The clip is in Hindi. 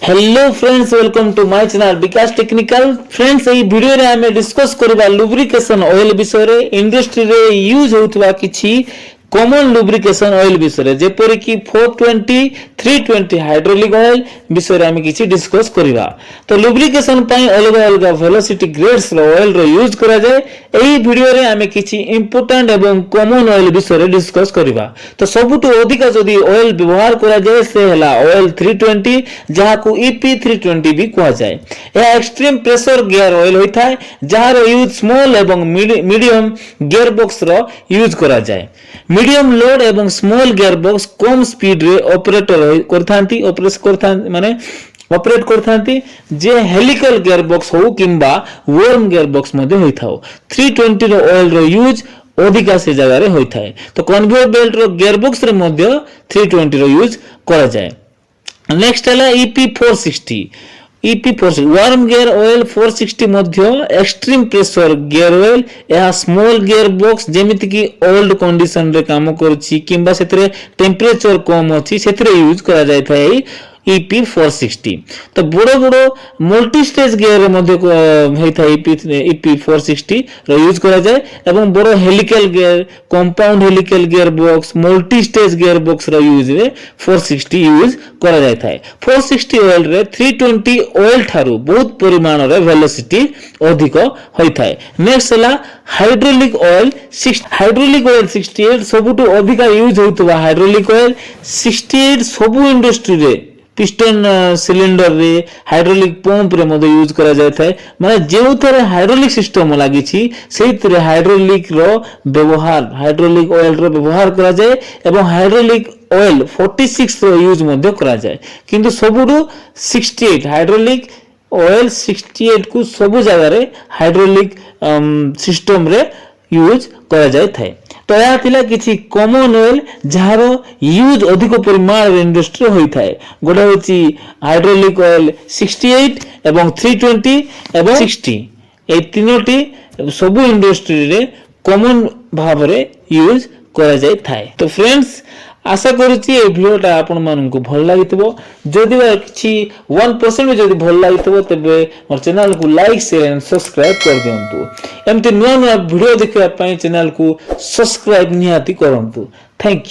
Hello friends, welcome to my channel Vikas technical. Friends, এই ভিডিওরে আমি ডিসকস করিবা লুব্রিকেশন অয়েল বিষয়ে। ইন্ডস্ট্রি রে ইউজ होतबा किछि कॉमन लुब्रिकेशन ऑयल विषय जेपरि कि 420 320 हाइड्रोलिक ऑयल विषय आम किसी डिस्कस करिबा। तो लुब्रिकेशन पई अलग अलग वेलोसिटी ग्रेड्स रो ऑयल रो यूज करा जाय। एही वीडियो रे आम किसी इंपोर्टेंट एवं कॉमन ऑयल विषय डिस्कस करिबा। तो सबुठु अधिक जदी ऑयल व्यवहार करा जाय से हला ऑयल 320 जहा को ईपी 320 भी कहा जाय। यह एक्सट्रीम प्रेशर गियर ऑयल होइथाय जहार यूज स्मॉल एवं मीडियम गियर बॉक्स रो यूज करा जाय। मीडियम लोड एवं स्मॉल गियर बॉक्स कम स्पीड रे ऑपरेटर करथांती ऑपरेट करथांती जे हेलिकल गियर बॉक्स हो किंबा वर्म गियर बॉक्स मध्ये होइथाओ। 320 रो ऑयल रो यूज अधिका से जगह रे होइथाय। तो कन्वेयर बेल्ट रो गियर बॉक्स रे मध्ये 320 रो यूज करा जाय। नेक्स्ट हला ईपी 460 वार्म गियर ऑयल 460 मध्य एक्सट्रीम प्रेशर गियर ऑयल या स्मॉल गियर बॉक्स जेमिति की ओल्ड कंडीशन रे काम करछि किंबा सेतरे टेंपरेचर कम अछि सेतरे यूज करा जाय थाए ईपी 460। तो बड़ो बड़ो मल्टी स्टेज गियर रे मध्ये हेइ थाए ईपी 460 रो यूज करा जाय एवं बड़ो helical gear compound helical gearbox multi stage gearbox रो यूज रे 460 यूज करा जाय थाए। 460 ऑयल रे 320 ऑयल थारु बहुत परिमाण रे वेलोसिटी अधिक होई थाए। नेक्स्ट हला हाइड्रोलिक ऑयल 68 सबुटु अधिक यूज होतबा हाइड्रोलिक ऑयल 68 सबु इंडस्ट्री रे पिस्टन सिलिंडर रे हाइड्रोलिक पंप रे मध्ये यूज करा जाय थाए। माने जेउ थरे हाइड्रोलिक सिस्टम लागि छि सेहि तरे हाइड्रोलिक रो व्यवहार हाइड्रोलिक ऑयल रो व्यवहार करा जाय एवं हाइड्रोलिक ऑयल 46 रो यूज मध्ये करा जाय। किंतु सबुडु 68 हाइड्रोलिक ऑयल 68 को सब जगह रे हाइड्रोलिक सिस्टम रे यूज करा जाय थाए। तो या थिला किछि कॉमन ऑयल जहार यूज अधिक परिमाण रे इंडस्ट्री होई थाए। गोडा होछि हाइड्रोलिक ऑयल 68 एवं 320 एवं 60 ए तीनोटी सब इंडस्ट्री रे कॉमन भाव रे यूज करा जाय थाए। तो फ्रेंड्स, आशा करूची ए वीडियोटा आपण माननकु भल लागितबो। जदि किछि 1% में जदि भल लागितबो तबे मोर चैनल को लाइक शेयर एंड सब्सक्राइब कर दियंतु। एमते नुवा नुवा वीडियो देखिबा पई चैनल को सब्सक्राइब निहाती करंतु। Thank you.